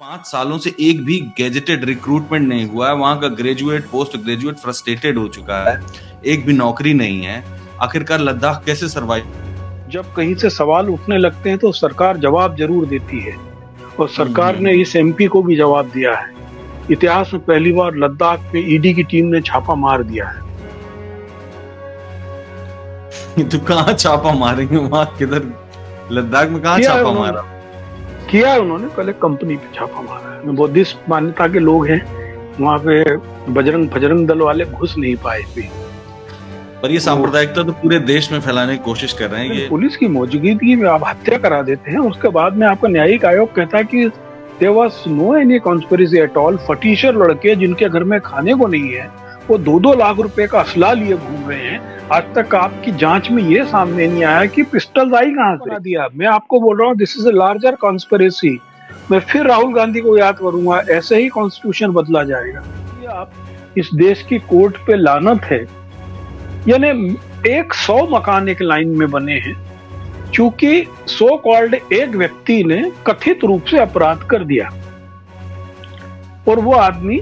5 सालों से एक भी गेजेटेड रिक्रूटमेंट नहीं हुआ है। वहां का ग्रेजुएट, पोस्ट ग्रेजुएट फ्रस्ट्रेटेड हो चुका है। एक भी नौकरी नहीं है। आखिरकार लद्दाख कैसे सरवाइव? जब कहीं से सवाल उठने लगते हैं तो सरकार जवाब जरूर देती है, और सरकार ने इस एमपी को भी जवाब दिया है। इतिहास में पहली बार लद्दाख में ईडी की टीम ने छापा मार दिया है। तो कहाँ छापा मारेंगे? वहां किधर? लद्दाख में कहाँ छापा मारा? किया है उन्होंने, पहले कंपनी पे छापा मारा है। बुद्धिस्ट मान्यता के लोग हैं वहां पे, बजरंग दल वाले घुस नहीं पाए भी। पर ये सांप्रदायिकता तो पूरे देश में फैलाने की कोशिश कर रहे हैं। ये पुलिस की मौजूदगी में आप हत्या करा देते हैं, उसके बाद में आपका न्यायिक आयोग कहता है कि there was no any conspiracy at all. फटीशर लड़के जिनके घर में खाने को नहीं है, वो 2-2 लाख रुपए का असला लिए घूम रहे हैं। आज तक आपकी जांच में ये सामने नहीं आया कि पिस्टल आई कहां से दिया। मैं आपको बोल रहा हूँ, this is a larger conspiracy. मैं फिर राहुल गांधी को याद करूंगा, ऐसे ही कॉन्स्टिट्यूशन बदला जाएगा। आप इस देश की कोर्ट पे लानत है, यानी 100 मकान एक लाइन में बने हैं, चूंकि सो कॉल्ड एक व्यक्ति ने कथित रूप से अपराध कर दिया और वो आदमी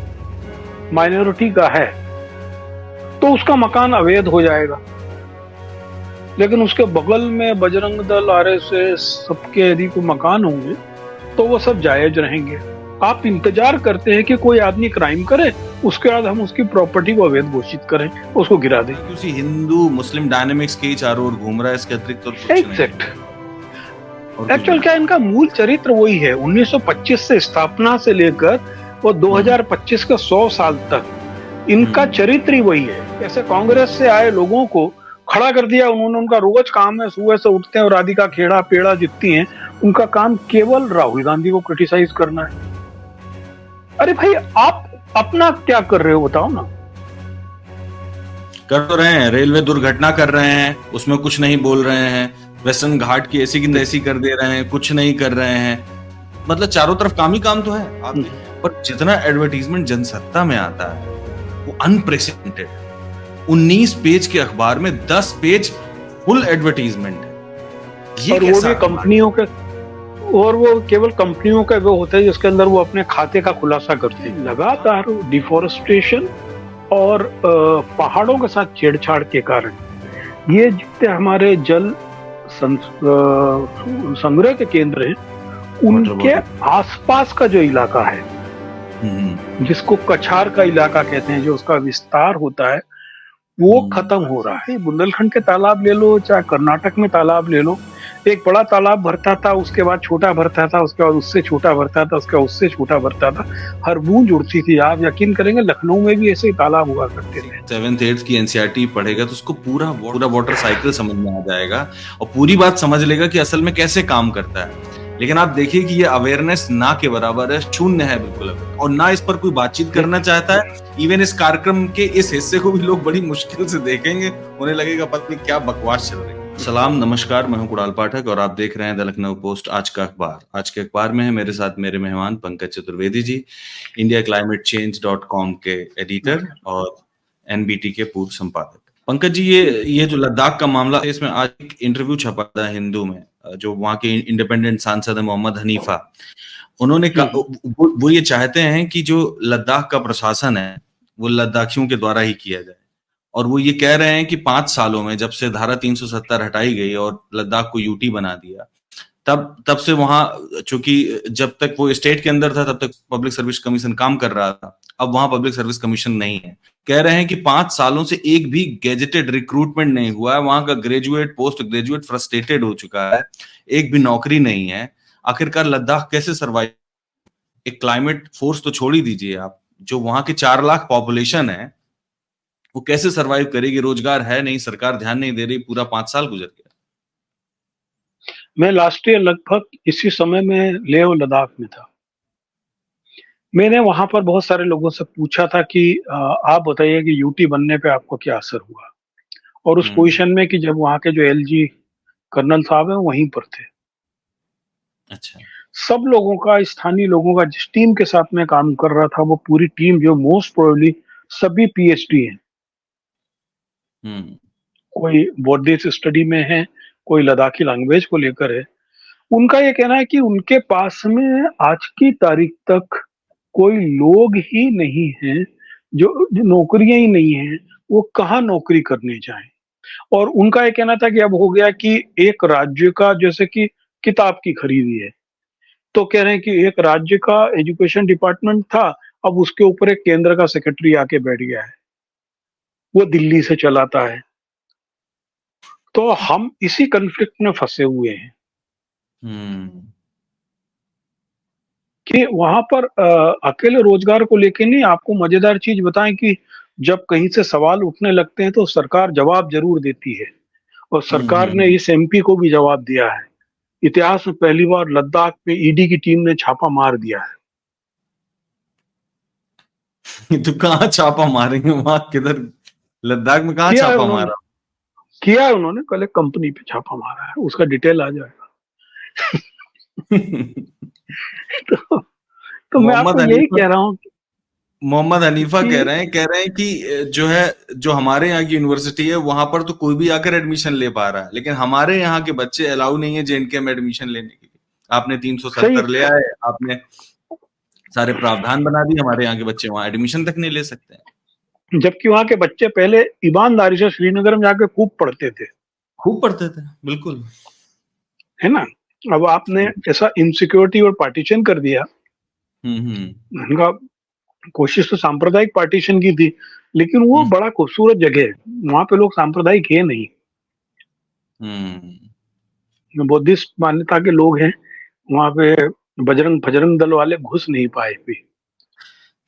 माइनॉरिटी का है, तो उसका मकान अवैध हो जाएगा। लेकिन उसके बगल में बजरंग दल, आरएसएस सबके यदि कोई मकान होंगे तो वो सब जायज रहेंगे। आप इंतजार करते हैं कि कोई आदमी क्राइम करे, उसके बाद हम उसकी प्रॉपर्टी को अवैध घोषित करें, उसको गिरा दें। उसी हिंदू मुस्लिम डायनेमिक्स के ही चारों ओर घूम रहा है, इसके अतिरिक्त तो कुछ नहीं। एक्चुअल क्या इनका मूल चरित्र वही है। 1925 से स्थापना से लेकर वो 2025 के 100 साल तक इनका चरित्र ही वही है। ऐसे कांग्रेस से आए लोगों को खड़ा कर दिया उन्होंने। उनका रोज काम है, सुबह से उठते हैं और राधिका खेड़ा पेड़ा जितनी हैं, उनका काम केवल राहुल गांधी को क्रिटिसाइज करना है। अरे भाई, आप अपना क्या कर रहे हो बताओ ना। कर तो रहे हैं, रेलवे दुर्घटना कर रहे हैं, उसमें कुछ नहीं बोल रहे हैं। वेस्टर्न घाट की ऐसी की तैसी कर दे रहे हैं, कुछ नहीं कर रहे हैं। मतलब चारों तरफ काम ही काम तो है आप। पर जितना एडवर्टीजमेंट जनसत्ता में आता है वो अनप्रेसिडेंटेड। 19 पेज के अखबार में 10 पेज फुल एडवर्टीजमेंट है। ये वो भी कंपनियों के, और वो केवल कंपनियों का वो होता है जिसके अंदर वो अपने खाते का खुलासा करते हैं। लगातार डिफोरेस्टेशन और पहाड़ों के साथ छेड़छाड़ के कारण ये जितने हमारे जल संग्रह के केंद्र हैं, उनके आसपास का जो इलाका है, जिसको कछार का इलाका कहते हैं, जो उसका विस्तार होता है, वो खत्म हो रहा है। बुंदेलखंड के तालाब ले लो, चाहे कर्नाटक में तालाब ले लो, एक बड़ा तालाब भरता था, उसके बाद छोटा भरता था, उसके बाद उससे छोटा भरता था, उसके बाद उससे छोटा भरता था, हर बूंद उड़ती थी। आप यकीन करेंगे लखनऊ में भी ऐसे ही तालाब हुआ करते थे। 7th 8th की एनसीईआरटी पढ़ेगा तो उसको पूरा वाटर साइकिल समझ में आ जाएगा और पूरी बात समझ लेगा कि असल में कैसे काम करता है। लेकिन आप देखिए कि ये अवेयरनेस ना के बराबर है, शून्य है बिल्कुल, और ना इस पर कोई बातचीत करना चाहता है। इवन इस कार्यक्रम के इस हिस्से को भी लोग बड़ी मुश्किल से देखेंगे, उन्हें लगेगा पता नहीं क्या बकवास चल रही है। सलाम, नमस्कार, मैं हूं कुणाल पाठक और आप देख रहे हैं द लखनऊ पोस्ट आज का अखबार। आज के अखबार में है मेरे साथ मेरे मेहमान पंकज चतुर्वेदी जी, indiaclimatechange.com के एडिटर और एनबीटी के पूर्व संपादक। पंकज जी, ये जो लद्दाख का मामला है, इसमें आज एक इंटरव्यू छपा था हिंदू में, जो वहां के इंडिपेंडेंट सांसद है मोहम्मद हनीफा। उन्होंने वो ये चाहते हैं कि जो लद्दाख का प्रशासन है वो लद्दाखियों के द्वारा ही किया जाए, और वो ये कह रहे हैं कि 5 सालों में जब से धारा 370 हटाई गई और लद्दाख को यूटी बना दिया, तब से वहां, चूंकि जब तक वो स्टेट के अंदर था तब तक पब्लिक सर्विस कमीशन काम कर रहा था, अब वहां पब्लिक सर्विस कमीशन नहीं है। कह रहे हैं कि 5 सालों से एक भी गेजेटेड रिक्रूटमेंट नहीं हुआ है। वहां का ग्रेजुएट, पोस्ट ग्रेजुएट फ्रस्ट्रेटेड हो चुका है। एक भी नौकरी नहीं है। आखिरकार लद्दाख कैसे सर्वाइव? एक क्लाइमेट फोर्स तो छोड़ ही दीजिए आप, जो वहां के 4 लाख पॉपुलेशन है वो कैसे सरवाइव करेगी? रोजगार है नहीं, सरकार ध्यान नहीं दे रही, पूरा 5 साल गुजर गया। मैं लास्ट ईयर लगभग इसी समय में लेह और लद्दाख में था। मैंने वहां पर बहुत सारे लोगों से पूछा था कि आप बताइए कि यूटी बनने पे आपको क्या असर हुआ, और उस पोजीशन में कि जब वहां के जो एलजी कर्नल साहब हैं वहीं पर थे। अच्छा। सब लोगों का, स्थानीय लोगों का, जिस टीम के साथ में काम कर रहा था, वो पूरी टीम जो मोस्ट प्रोबेबली सभी पीएचडी हैं। कोई बौद्धिस्ट स्टडी में है, कोई लद्दाखी लैंग्वेज को लेकर है, उनका ये कहना है कि उनके पास में आज की तारीख तक कोई लोग ही नहीं हैं, जो नौकरियां ही नहीं हैं, वो कहाँ नौकरी करने जाएं। और उनका ये कहना था कि अब हो गया कि एक राज्य का जैसे कि किताब की खरीदी है, तो कह रहे हैं कि एक राज्य का एजुकेशन डिपार्टमेंट था, अब उसके ऊपर एक केंद्र का सेक्रेटरी आके बैठ गया है, वो दिल्ली से चलाता है। तो हम इसी कन्फ्लिक्ट में फंसे हुए हैं हम्म। कि वहां पर अकेले रोजगार को लेके नहीं, आपको मजेदार चीज बताएं कि जब कहीं से सवाल उठने लगते हैं तो सरकार जवाब जरूर देती है, और सरकार ने इस एमपी को भी जवाब दिया है। इतिहास में पहली बार लद्दाख पे ईडी की टीम ने छापा मार दिया है। तो कहाँ छापा मारेंगे, वहां किधर, लद्दाख में कहाँ किया है छापा उन्होंने, मारा? किया है उन्होंने, कल एक कंपनी पे छापा मारा है, उसका डिटेल आ जाएगा। तो मैं आपको मोहम्मद यही हनीफा, कह रहा हूँ मोहम्मद हनीफा कि कह रहे हैं कि जो है, जो हमारे यहाँ की यूनिवर्सिटी है वहां पर तो कोई भी आकर एडमिशन ले पा रहा है, लेकिन हमारे यहाँ के बच्चे अलाउ नहीं है जेएनके में एडमिशन लेने के लिए। आपने सही, 370 ले आए, आपने सारे प्रावधान बना दिए, हमारे यहाँ के बच्चे वहां एडमिशन तक नहीं ले सकते हैं। जबकि वहां के बच्चे पहले ईमानदारी से श्रीनगर में जाके खूब पढ़ते थे, खूब पढ़ते थे, बिल्कुल। है ना। अब आपने ऐसा इनसिक्योरिटी और पार्टीशन कर दिया। हम्म। उनका कोशिश तो सांप्रदायिक पार्टीशन की थी, लेकिन वो हम्म। बड़ा खूबसूरत जगह है, वहां पे लोग सांप्रदायिक है नहीं, हम्म। बुद्धिस्ट मान्यता के लोग हैं वहां पे। बजरंग बजरंग दल वाले घुस नहीं पाए भी।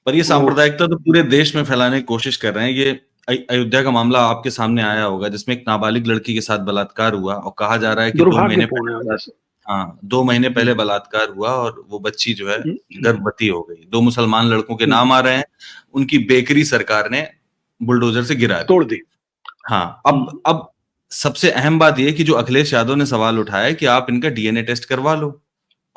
पर ये वो सांप्रदायिकता तो पूरे देश में फैलाने की कोशिश कर रहे हैं। ये अयोध्या का मामला आपके सामने आया होगा, जिसमें एक नाबालिग लड़की के साथ बलात्कार हुआ और कहा जा रहा है कि 2 महीने दुर्भाग्यपूर्ण है पहले वजह से। हाँ, 2 महीने पहले बलात्कार हुआ और वो बच्ची जो है गर्भवती हो गई। 2 मुसलमान लड़कों के नाम आ रहे हैं, उनकी बेकरी सरकार ने बुलडोजर से गिरा दी। तोड़ दी। हाँ, अब सबसे अहम बात यह कि जो अखिलेश यादव ने सवाल उठाया कि आप इनका डीएनए टेस्ट करवा लो,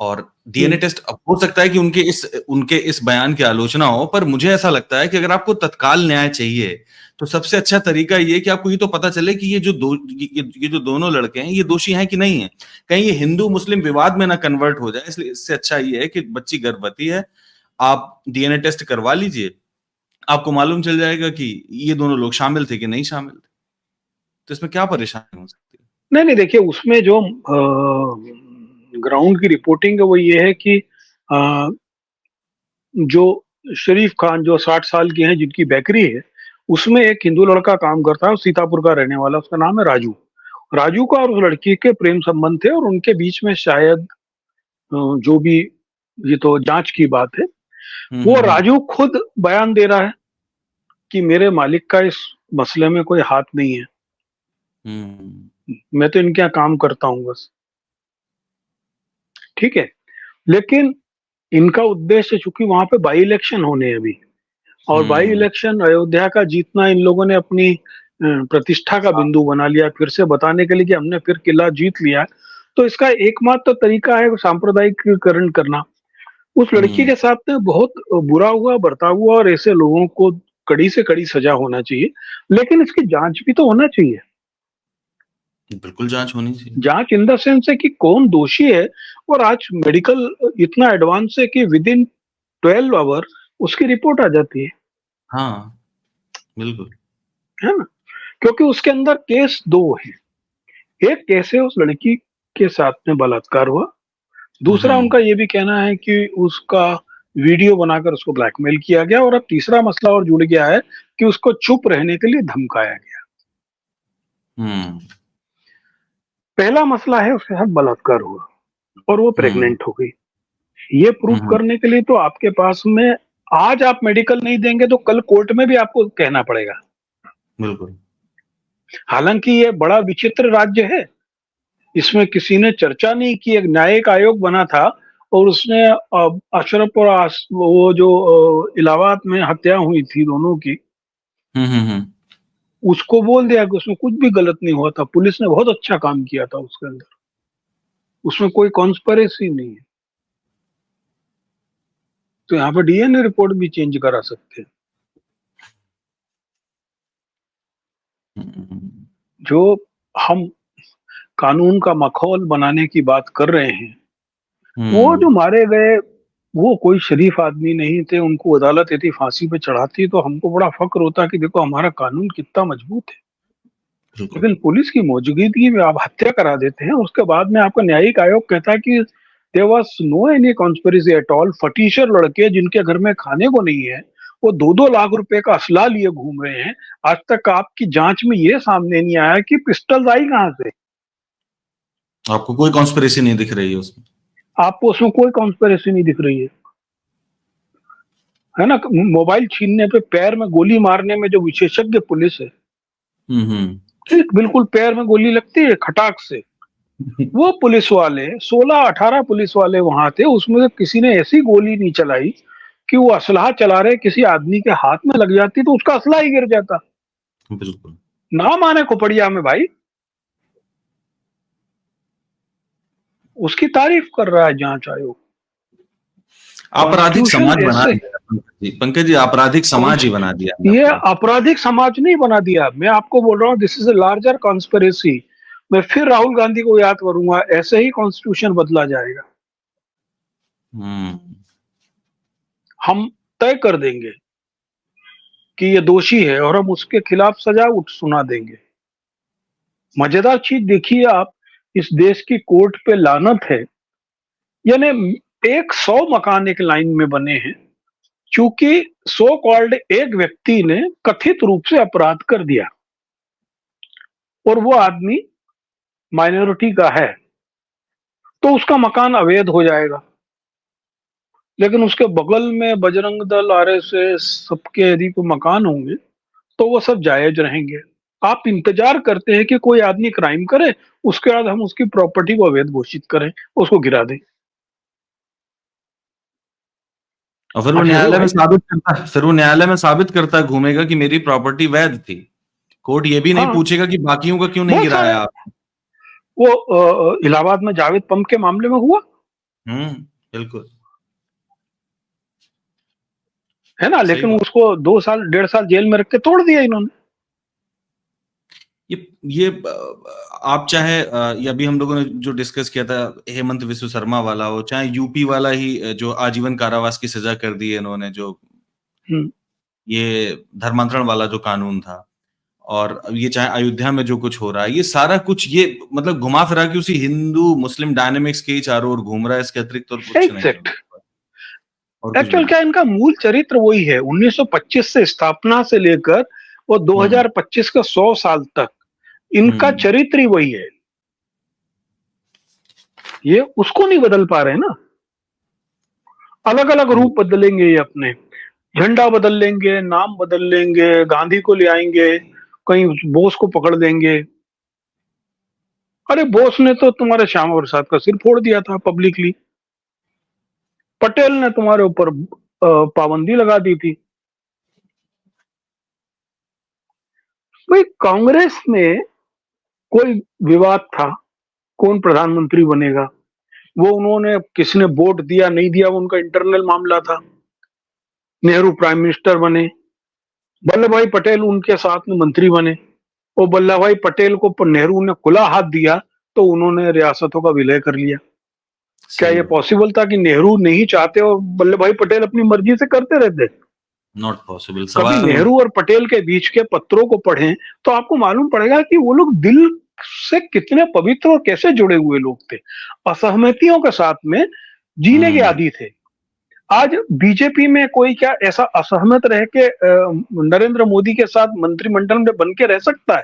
और डीएनए टेस्ट, अब हो सकता है कि उनके इस बयान की आलोचना हो, पर मुझे ऐसा लगता है कि अगर आपको तत्काल न्याय चाहिए तो सबसे अच्छा तरीका ये कि आपको ये तो पता चले कि ये जो दोनों लड़के हैं ये दोषी हैं कि नहीं है, कहीं ये हिंदू मुस्लिम विवाद में ना कन्वर्ट हो जाए। इसलिए इससे अच्छा ये है कि बच्ची गर्भवती है, आप डीएनए टेस्ट करवा लीजिए, आपको मालूम चल जाएगा कि ये दोनों लोग शामिल थे कि नहीं शामिल थे। तो इसमें क्या परेशानी हो सकती है? नहीं नहीं, देखिए उसमें जो ग्राउंड की रिपोर्टिंग है वो ये है कि अ, जो शरीफ खान जो 60 साल के हैं जिनकी बेकरी है, उसमें एक हिंदू लड़का काम करता है, सीतापुर का रहने वाला, उसका नाम है राजू। राजू का और उस लड़की के प्रेम संबंध थे, और उनके बीच में शायद जो भी, ये तो जांच की बात है। वो हम्म। राजू खुद बयान दे रहा है कि मेरे मालिक का इस मसले में कोई हाथ नहीं है, हम्म। मैं तो इनके यहाँ काम करता हूँ बस। ठीक है, लेकिन इनका उद्देश्य, चूंकि वहां पे बाई इलेक्शन होने हैं अभी, और बाई हम्म। इलेक्शन अयोध्या का जीतना इन लोगों ने अपनी प्रतिष्ठा का बिंदु बना लिया, फिर से बताने के लिए कि हमने फिर किला जीत लिया। तो इसका एकमात्र तरीका है सांप्रदायिकरण करना। उस लड़की हम्म। के साथ में बहुत बुरा हुआ, बर्ताव हुआ, और ऐसे लोगों को कड़ी से कड़ी सजा होना चाहिए, लेकिन इसकी जांच भी तो होना चाहिए। बिल्कुल जांच होनी चाहिए। जांच इन द सेंस है कि कौन दोषी है। और आज मेडिकल इतना एडवांस है कि विद इन 12 आवर उसकी रिपोर्ट आ जाती हाँ, बिल्कुल। है ना। क्योंकि उसके अंदर केस दो है, एक केस है उस लड़की के साथ में बलात्कार हुआ, दूसरा हम्म। उनका ये भी कहना है कि उसका वीडियो बनाकर उसको ब्लैकमेल किया गया, और अब तीसरा मसला और जुड़ गया है कि उसको चुप रहने के लिए धमकाया गया। हम्म। पहला मसला है उसके साथ बलात्कार हुआ और वो हम्म। प्रेग्नेंट हो गई। ये प्रूव हम्म। करने के लिए तो आपके पास में, आज आप मेडिकल नहीं देंगे तो कल कोर्ट में भी आपको कहना पड़ेगा। बिल्कुल। हालांकि ये बड़ा विचित्र राज्य है, इसमें किसी ने चर्चा नहीं की। एक न्यायिक आयोग बना था, और उसने अशरफ और वो जो इलाहाबाद में हत्या हुई थी दोनों की, हम्म। उसको बोल दिया कि उसमें कुछ भी गलत नहीं हुआ था, पुलिस ने बहुत अच्छा काम किया था उसके अंदर, उसमें कोई कॉन्स्पिरेसी नहीं है। तो यहाँ पे डीएनए रिपोर्ट भी चेंज करा सकते हैं। हम्म। जो हम कानून का माहौल बनाने की बात कर रहे हैं, वो जो हम्म। मारे गए वो कोई शरीफ आदमी नहीं थे। उनको अदालत यदि फांसी पे चढ़ाती तो हमको बड़ा फक्र होता कि देखो हमारा कानून कितना मजबूत है। बिल्कुल। लेकिन पुलिस की मौजूदगी में आप हत्या करा देते हैं, उसके बाद में आपका न्यायिक आयोग कहता है कि there was no any conspiracy at all. फटीशर लड़के जिनके घर में खाने को नहीं है, वो 2-2 लाख रुपए का असला लिए घूम रहे हैं। आज तक आपकी जांच में ये सामने नहीं आया कि पिस्टल आई कहां से। आपको कोई कॉन्स्पिरेसी नहीं दिख रही है उसमें? आपको उसमें कोई कॉन्स्पिरेसी नहीं दिख रही है ना। मोबाइल छीनने पे पैर में गोली मारने में जो विशेषज्ञ पुलिस है, हम्म। ठीक बिल्कुल पैर में गोली लगती है खटाक से, वो पुलिस वाले 16-18 पुलिस वाले वहां थे, उसमें से किसी ने ऐसी गोली नहीं चलाई कि वो असलाह चला रहे किसी आदमी के हाथ में लग जाती तो उसका असला ही गिर जाता। बिल्कुल। ना माने खोपड़िया में भाई, उसकी तारीफ कर रहा है जांच आयोग। आपराधिक कॉन्स्टिट्यूशन समाज बना ऐसे, दिया पंकज जी, आपराधिक समाज ही बना दिया है ये आपने। आपराधिक समाज नहीं बना दिया। मैं आपको बोल रहा हूँ this is a larger conspiracy. मैं फिर राहुल गांधी को याद करूंगा, ऐसे ही कॉन्स्टिट्यूशन बदला जाएगा। हम्म। हम तय कर देंगे कि ये दोषी है और हम उसके खिलाफ सजा उठ सुना देंगे। मजेदार चीज देखिए आप, इस देश की कोर्ट पे लानत है। यानी 100 मकान एक लाइन में बने हैं, क्योंकि सो कॉल्ड एक व्यक्ति ने कथित रूप से अपराध कर दिया और वो आदमी माइनॉरिटी का है, तो उसका मकान अवैध हो जाएगा। लेकिन उसके बगल में बजरंग दल, आरएसएस सबके यदि कोई मकान होंगे तो वो सब जायज रहेंगे। आप इंतजार करते हैं कि कोई आदमी क्राइम करे, उसके बाद हम उसकी प्रॉपर्टी को अवैध घोषित करें, उसको गिरा दें। और फिर वो आखिर है न्यायालय में भाई। साबित करता है, घूमेगा कि मेरी प्रॉपर्टी वैध थी। कोर्ट ये भी नहीं हाँ, पूछेगा कि बाकियों का क्यों नहीं बहुत सारे। गिराया आप। वो इलाहाबाद में जावेद पंप के मामले में हुआ बिल्कुल। है ना, सही लेकिन बात। उसको 2 साल 1.5 साल जेल में रख के तोड़ दिया इन्होंने। ये आप चाहे ये अभी हम लोगों ने जो डिस्कस किया था हेमंत विश्व शर्मा वाला हो, चाहे यूपी वाला ही जो आजीवन कारावास की सजा कर दी है इन्होंने, जो हम्म, ये धर्मांतरण वाला जो कानून था, और ये चाहे अयोध्या में जो कुछ हो रहा है, ये सारा कुछ ये मतलब घुमा फिरा के उसी हिंदू मुस्लिम डायनेमिक्स के ही चारों ओर घूम रहा है, इसके अतिरिक्त और कुछ नहीं है, एग्जैक्ट। और कुछ भी एक्चुअल नहीं। क्या इनका मूल चरित्र वही है, 1925 से स्थापना से लेकर वो हम्म। 2025 का 100 साल तक इनका हम्म। चरित्र ही वही है। ये उसको नहीं बदल पा रहे ना। अलग अलग रूप बदलेंगे ये अपने, झंडा बदल लेंगे, नाम बदल लेंगे, गांधी को ले आएंगे, कहीं बोस को पकड़ लेंगे। अरे बोस ने तो तुम्हारे श्यामा प्रसाद का सिर फोड़ दिया था पब्लिकली। पटेल ने तुम्हारे ऊपर पाबंदी लगा दी थी। भाई कांग्रेस में कोई विवाद था, कौन प्रधानमंत्री बनेगा, वो उन्होंने किसने वोट दिया नहीं दिया वो उनका इंटरनल मामला था। नेहरू प्राइम मिनिस्टर बने, वल्लभ भाई पटेल उनके साथ में मंत्री बने, और वल्लभ भाई पटेल को नेहरू ने खुला हाथ दिया तो उन्होंने रियासतों का विलय कर लिया। क्या सही ये बात। पॉसिबल था कि नेहरू नहीं चाहते और वल्लभ भाई पटेल अपनी मर्जी से करते रहते? नॉट पॉसिबल, कभी सवाल नेहरू और पटेल के बीच के पत्रों को पढ़ें तो आपको मालूम पड़ेगा कि वो लोग दिल से कितने पवित्र और कैसे जुड़े हुए लोग थे। असहमतियों के साथ में जीने के हम्म। आदी थे। आज बीजेपी में कोई क्या ऐसा असहमत रह के नरेंद्र मोदी के साथ मंत्रिमंडल में बन के रह सकता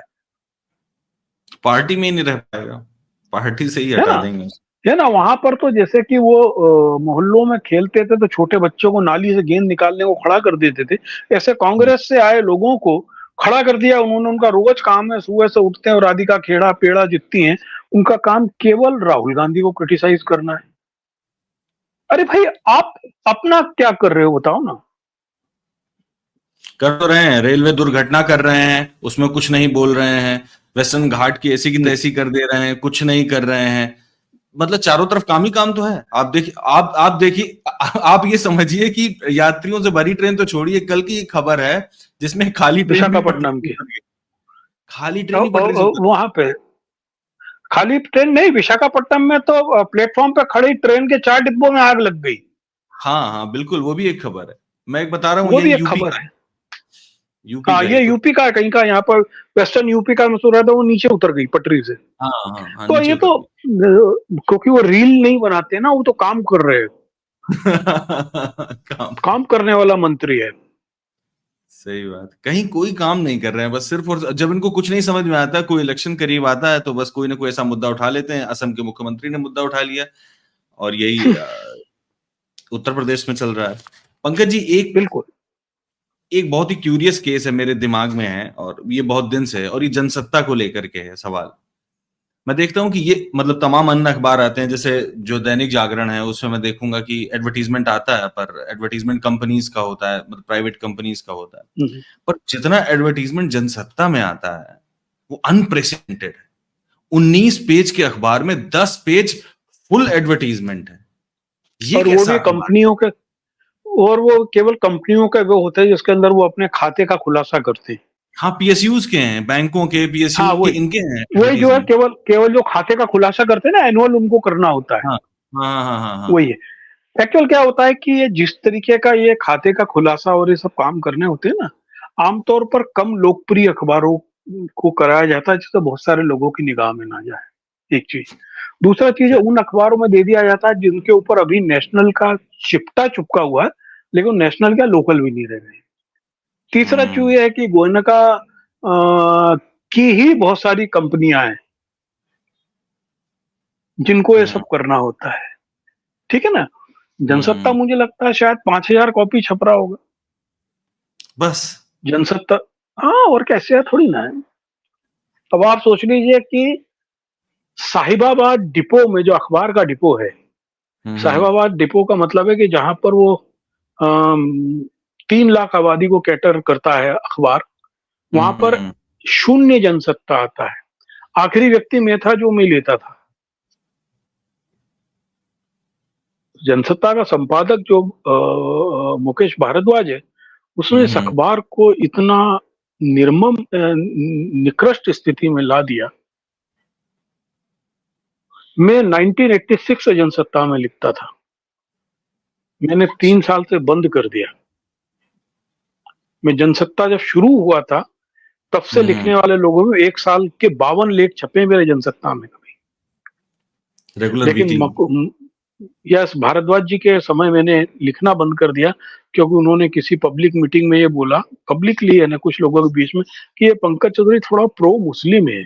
पार्टी में ही नहीं रह पाएगा, पार्टी से ही है हटा ना? देंगे। है ना, वहां पर तो जैसे कि वो मोहल्लों में खेलते थे तो छोटे बच्चों को नाली से गेंद निकालने को खड़ा कर देते थे, ऐसे कांग्रेस से आए लोगों को खड़ा कर दिया उन्होंने। उनका रोज काम है, सुबह से उठते हैं और राधिका खेड़ा पेड़ा जितती हैं, उनका काम केवल राहुल गांधी को क्रिटिसाइज करना है। अरे भाई आप अपना क्या कर रहे हो बताओ ना। कर तो रहे हैं, रेलवे दुर्घटना कर रहे हैं, उसमें कुछ नहीं बोल रहे हैं, वेस्टर्न घाट की ऐसी की तैसी कर दे रहे हैं, कुछ नहीं कर रहे हैं। मतलब चारों तरफ काम ही काम तो है। आप देखिए, आप ये समझिए कि यात्रियों से भरी ट्रेन तो छोड़िए, कल की खबर है जिसमें खाली ट्रेन भी विशाखापट्टनम पटरी के से उतर गई। खाली ट्रेन ही पटरी से उतर वहां पे खाली ट्रेन नहीं, विशाखापट्टनम में तो प्लेटफॉर्म पे खड़ी ट्रेन के 4 डिब्बों में आग लग गई। हाँ हाँ बिल्कुल, वो भी एक खबर है। मैं एक बता रहा हूँ, वो भी यही एक यूपी खबर का, है। यूपी हाँ, का ही ये तो। यूपी का है कहीं का, यहाँ पर वेस्टर्न यूपी का मैं सुन रहा था, वो नीचे उतर गई पटरी से। हाँ हाँ हाँ, तो नीचे ये उतर तो गई। क्योंकि वो रील नहीं बनाते ना, वो तो काम कर रहे हैं, काम, काम करने वाला मंत्री है। सही बात, कहीं कोई काम नहीं कर रहे हैं, बस सिर्फ, और जब इनको कुछ नहीं समझ में आता, कोई इलेक्शन करीब आता है तो बस कोई ना कोई ऐसा मुद्दा उठा लेते हैं। असम के मुख्यमंत्री ने मुद्दा उठा लिया, और यही उत्तर प्रदेश में चल रहा है। पंकज जी, एक बिल्कुल। एक बहुत ही क्यूरियस केस है, मेरे दिमाग में है, और ये बहुत दिन से है, और ये जनसत्ता को लेकर के है सवाल। मैं देखता हूँ कि ये, मतलब तमाम अन्य अखबार आते हैं, जैसे जो दैनिक जागरण है, उसमें मैं देखूंगा कि एडवर्टीजमेंट आता है, पर एडवर्टीजमेंट कंपनीज का होता है, मतलब प्राइवेट कंपनीज का होता है। हम्म, पर जितना एडवर्टीजमेंट जनसत्ता में आता है, वो अनप्रेसिडेंटेड है। 19 पेज के अखबार में 10 पेज फुल एडवर्टीजमेंट है। ये और वो कैसा भी अखबार? कंपनियों के, और वो केवल कंपनियों का वो होता है जिसके अंदर वो अपने खाते का खुलासा करते हैं। हाँ, पीएसयूज के हैं, बैंकों के, हाँ, पीएसयू के, वही इनके हैं वही जो है, एडवर्टीजमेंट। केवल केवल जो खाते का खुलासा करते हैं ना, एनुअल उनको करना होता है। हाँ हाँ हाँ हाँ हाँ। वही है। एक्चुअल क्या होता है कि ये जिस तरीके का ये खाते का खुलासा और ये सब काम करने होते हैं ना, आमतौर पर कम लोकप्रिय अखबारों को कराया जाता है, जिससे बहुत सारे लोगों की निगाह में ना जाए, एक चीज। दूसरा चीज है, क्या? उन अखबारों में दे दिया जाता है जिनके ऊपर अभी नेशनल का चिपटा चुपका हुआ है, लेकिन नेशनल क्या, लोकल भी नहीं रह गए। तीसरा चीज ये है कि गोयनका की ही बहुत सारी कंपनियां हैं जिनको ये हम्म सब करना होता है। ठीक है ना। जनसत्ता हम्म, मुझे लगता है शायद 5,000 कॉपी छप रहा होगा। बस। जनसत्ता, हाँ, और कैसे है, थोड़ी ना है। अब आप सोच लीजिए कि साहिबाबाद डिपो में, जो अखबार का डिपो है, हम्म साहिबाबाद डिपो का मतलब है कि जहां पर वो 3 लाख आबादी को कैटर करता है अखबार, वहां पर हम्म शून्य जनसत्ता आता है। आखिरी व्यक्ति मैं था जो मैं लेता था। जनसत्ता का संपादक जो मुकेश भारद्वाज है, उसने इस हम्म। अखबार को इतना निर्मम निकृष्ट स्थिति में ला दिया। मैं 1986 से जनसत्ता में लिखता था, मैंने 3 साल से बंद कर दिया। मैं जनसत्ता जब शुरू हुआ था, तब से लिखने वाले लोगों में 1 साल के 52 लेख छपे मेरे जनसत्ता में कभी। रेगुलर लेकिन वीकली। यस, भारद्वाज जी के समय मैंने लिखना बंद कर दिया, क्योंकि उन्होंने किसी पब्लिक मीटिंग में ये बोला, पब्लिकली है ना, कुछ लोगों के बीच में, कि ये पंकज चौधरी थोड़ा प्रो मुस्लिम है।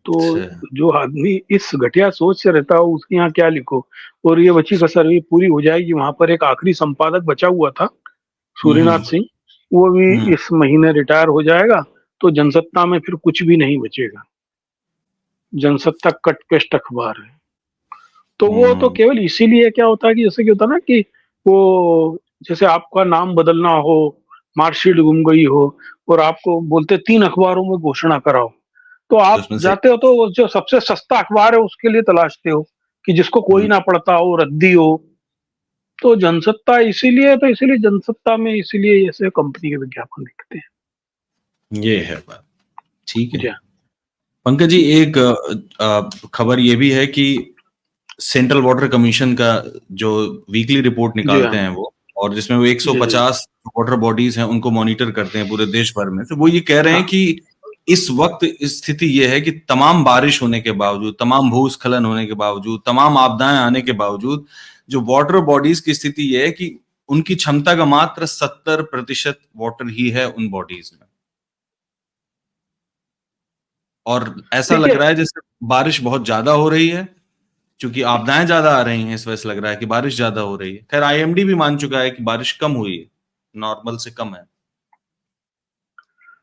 तो अच्छा। जो आदमी इस घटिया सोच से रहता हो, उसके यहाँ क्या लिखो। और ये बची कसर भी पूरी हो जाएगी। वहां पर एक आखिरी संपादक बचा हुआ था, सूर्यनाथ हम्म सिंह, वो भी हम्म इस महीने रिटायर हो जाएगा। तो जनसत्ता में फिर कुछ भी नहीं बचेगा। जनसत्ता कट पेस्ट अखबार है। तो वो तो हम्म केवल इसीलिए, क्या होता है कि जैसे कि होता है ना कि वो, जैसे आपका नाम बदलना हो, मार्कशीट गुम गई हो, और आपको बोलते 3 अखबारों में घोषणा कराओ, तो तो आप उसमें से, जाते हो तो वो जो सबसे सस्ता अखबार है उसके लिए तलाशते हो, कि जिसको कोई हम्म, ना पढ़ता हो, रद्दी हो। तो जनसत्ता इसीलिए, तो इसीलिए जनसत्ता में इसीलिए ऐसे कंपनी के विज्ञापन दिखते ये है बात। ठीक हैं। है। जी पंकज जी, एक खबर ये भी है कि सेंट्रल वाटर कमीशन का जो वीकली रिपोर्ट जी निकालते हाँ। हैं वो, और जिसमें वो जी जी। 150 वाटर बॉडीज हैं, उनको मॉनिटर करते हैं पूरे देश भर में, तो वो ये कह रहे हैं हाँ। कि इस वक्त स्थिति ये है कि तमाम बारिश होने के बावजूद, तमाम भूस्खलन होने के बावजूद, तमाम आपदाएं आने के बावजूद, जो वाटर बॉडीज की स्थिति ये है कि उनकी क्षमता का मात्र 70% वाटर ही है उन बॉडीज में। और ऐसा लग देखिए, रहा है जैसे बारिश बहुत ज्यादा हो रही है, क्योंकि आपदाएं ज्यादा आ रही हैं, इस वजह से लग रहा है कि बारिश ज्यादा हो रही है। खैर, आईएमडी भी मान चुका है कि बारिश कम हुई है, नॉर्मल से कम है।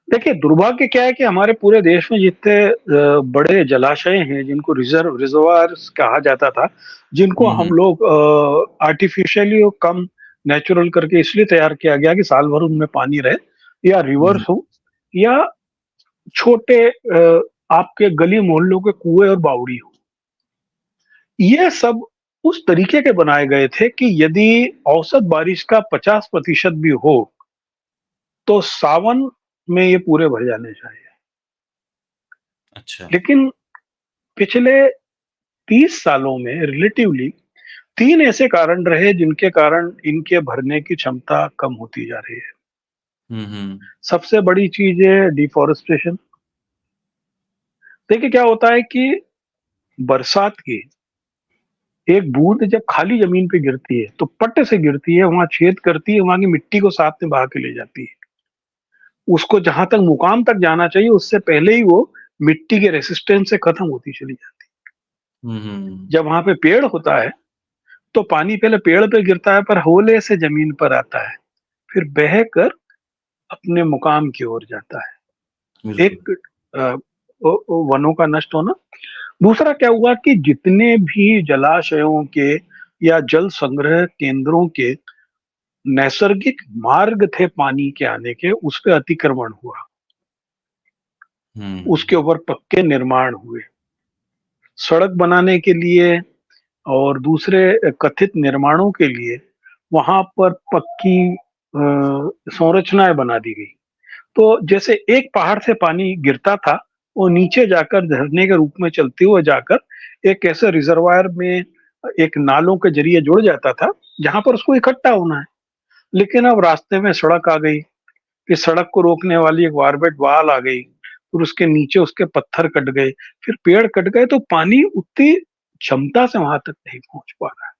देखिए, दुर्भाग्य क्या है कि हमारे पूरे देश में जितने बड़े जलाशय हैं, जिनको रिजर्वायर्स कहा जाता था, जिनको हम हम्म लोग आर्टिफिशियली और कम नेचुरल करके इसलिए तैयार किया गया कि साल भर उनमें पानी रहे, या हम्म रिवर्स हो, या छोटे आपके गली मोहल्लों के कुएं और बावड़ी हो, ये सब उस तरीके के बनाए गए थे कि यदि औसत बारिश का 50% भी हो, तो सावन में ये पूरे भर जाने चाहिए। अच्छा। लेकिन पिछले 30 सालों में रिलेटिवली 3 ऐसे कारण रहे जिनके कारण इनके भरने की क्षमता कम होती जा रही है। हम्म। सबसे बड़ी चीज है डिफॉरेस्टेशन। देखिए क्या होता है कि बरसात की एक बूंद जब खाली जमीन पे गिरती है तो पट से गिरती है, वहां छेद करती है, वहां की मिट्टी को साथ में बहा के ले जाती है। उसको जहां तक मुकाम तक जाना चाहिए उससे पहले ही वो मिट्टी के रेसिस्टेंस से खत्म होती चली जाती हम्म। है। जब वहां पे पेड़ होता है तो पानी पहले पेड़ पे गिरता है पर होले से जमीन पर आता है, फिर बह कर अपने मुकाम की ओर जाता है। बिल्कुल। एक वनों का नष्ट होना। दूसरा क्या हुआ कि जितने भी जलाशयों के या जल संग्रह केंद्रों के नैसर्गिक मार्ग थे पानी के आने के, उस पे अतिक्रमण हुआ, उसके हम्म। ऊपर पक्के निर्माण हुए। सड़क बनाने के लिए और दूसरे कथित निर्माणों के लिए वहां पर पक्की संरचनाएं बना दी गई। तो जैसे एक पहाड़ से पानी गिरता था, वो नीचे जाकर झरने के रूप में चलते हुए जाकर एक ऐसे रिजर्वायर में, एक नालों के जरिए जुड़ जाता था जहां पर उसको इकट्ठा होना है। लेकिन अब रास्ते में सड़क आ गई, फिर सड़क को रोकने वाली एक बारबेट वाल आ गई, फिर उसके नीचे उसके पत्थर कट गए, फिर पेड़ कट गए, तो पानी उतनी क्षमता से वहां तक नहीं पहुंच पा रहा है।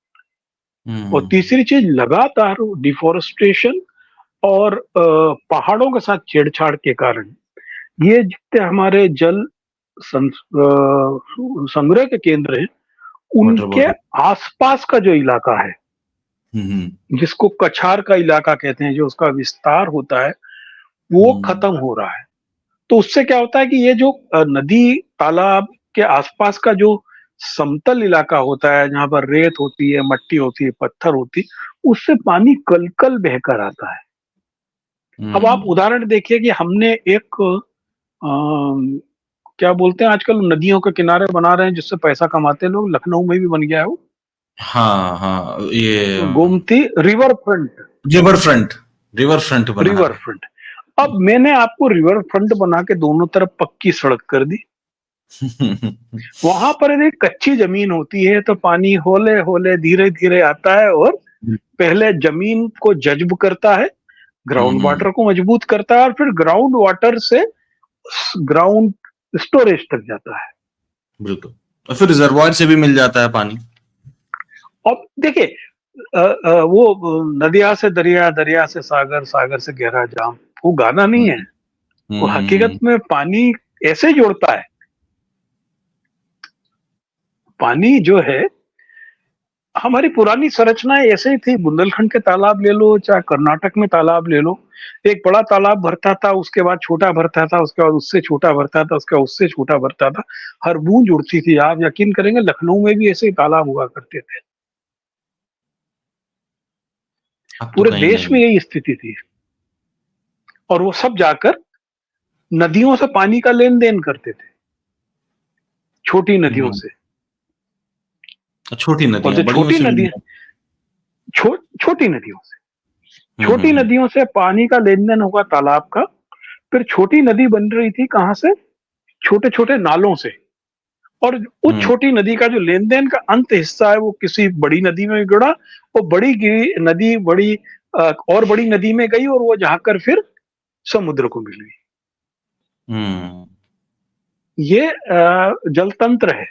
और हम्म। तीसरी चीज लगातार डिफोरेस्टेशन और पहाड़ों के साथ छेड़छाड़ के कारण ये जितने हमारे जल संग्रह के केंद्र हैं वाटर उनके बॉडी। आसपास का जो इलाका है, हम्म। जिसको कछार का इलाका कहते हैं, जो उसका विस्तार होता है, वो हम्म। खत्म हो रहा है। तो उससे क्या होता है कि ये जो नदी तालाब के आसपास का जो समतल इलाका होता है, जहां पर रेत होती है, मट्टी होती है, पत्थर होती है, उससे पानी कल कल बहकर आता है। अब आप हम्म। उदाहरण देखिए कि हमने एक क्या बोलते हैं, आजकल नदियों के किनारे बना रहे हैं जिससे पैसा कमाते हैं लोग, लखनऊ में भी बन गया है वो, हाँ हाँ, ये Gomti river front. River front. River front बना रिवर रहे फ्रंट। अब मैंने आपको रिवर फ्रंट बना के दोनों तरफ पक्की सड़क कर दी। हैं। वहां पर यदि कच्ची जमीन होती है तो पानी होले होले धीरे धीरे आता है और पहले जमीन को जज्ब करता है, ग्राउंड हम्म। वाटर को मजबूत करता है, और फिर ग्राउंड वाटर से ग्राउंड स्टोरेज तक जाता है। बिल्कुल। और फिर रिजर्वायर से भी मिल जाता है पानी। अब देखिए वो नदिया से दरिया, दरिया से सागर, सागर से गहरा जाम, वो गाना नहीं है। हम्म। वो हकीकत हम्म। में पानी ऐसे जोड़ता है। पानी जो है, हमारी पुरानी संरचनाएं ऐसे ही थी। बुंदेलखंड के तालाब ले लो, चाहे कर्नाटक में तालाब ले लो, एक बड़ा तालाब भरता था, उसके बाद छोटा भरता था, उसके बाद उससे छोटा भरता था, उसके बाद उससे छोटा भरता था, हर बूंद उड़ती थी। आप यकीन करेंगे लखनऊ में भी ऐसे ही तालाब हुआ करते थे। अब तो पूरे कहीं देश नहीं। में यही स्थिति थी। और वो सब जाकर नदियों से पानी का लेन देन करते थे, छोटी नदियों हम्म। से। छोटी और नदियां जो बड़ियों छोटी से नदी, मिल। छोटी नदियों से, छोटी हम्म। नदियों से पानी का लेन देन होगा तालाब का। फिर छोटी नदी बन रही थी कहां से? छोटे छोटे नालों से। और उस हम्म। छोटी नदी का जो लेन देन का अंत हिस्सा है वो किसी बड़ी नदी में जुड़ा, वो नदी बड़ी और बड़ी नदी में गई, और वो जाकर फिर समुद्र को मिल गई। हम्म। ये जल तंत्र है।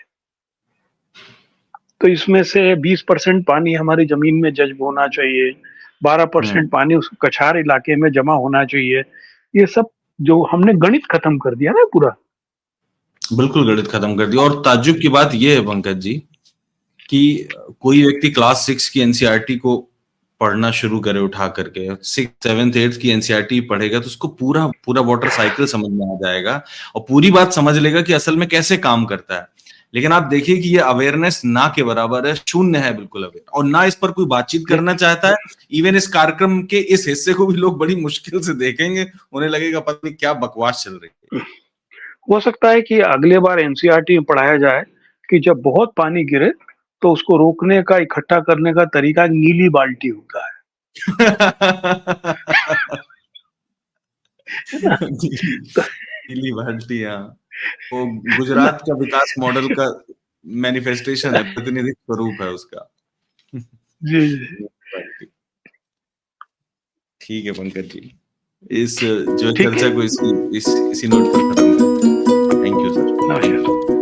तो इसमें से 20% पानी हमारी जमीन में जज्ब होना चाहिए, हम्म। 12% पानी उस कछार इलाके में जमा होना चाहिए। ये सब जो हमने गणित खत्म कर दिया ना पूरा। बिल्कुल गणित खत्म कर दिया। और ताज्जुब की बात यह है पंकज जी कि कोई व्यक्ति क्लास 6 की एनसीईआरटी को पढ़ना शुरू करे, उठा करके 6, 7, 8 की एनसीईआरटी पढ़ेगा तो उसको पूरा पूरा वाटर साइकिल समझ में आ जाएगा और पूरी बात समझ लेगा कि असल में कैसे काम करता है। लेकिन आप देखिए कि ये अवेयरनेस ना के बराबर है, शून्य है, बिल्कुल अवेयर, और ना इस पर कोई बातचीत करना चाहता है। इवन इस कार्यक्रम के इस हिस्से को भी लोग बड़ी मुश्किल से देखेंगे, उन्हें लगेगा पता नहीं क्या बकवास चल रही है। हो सकता है कि अगले बार एनसीईआरटी में पढ़ाया जाए कि जब बहुत पानी गिरे तो उसको रोकने का, इकट्ठा करने का तरीका नीली बाल्टी होता है। है ना? तो नीली बाल्टी, हाँ। वो गुजरात का विकास मॉडल का मैनिफेस्टेशन है, प्रतिनिधि स्वरूप है उसका। जी जी। ठीक है पंकज जी, इस जो ठीक चर्चा है, को इसी नोट पर खत्म करते हैं। Thank you sir. नमस्कार।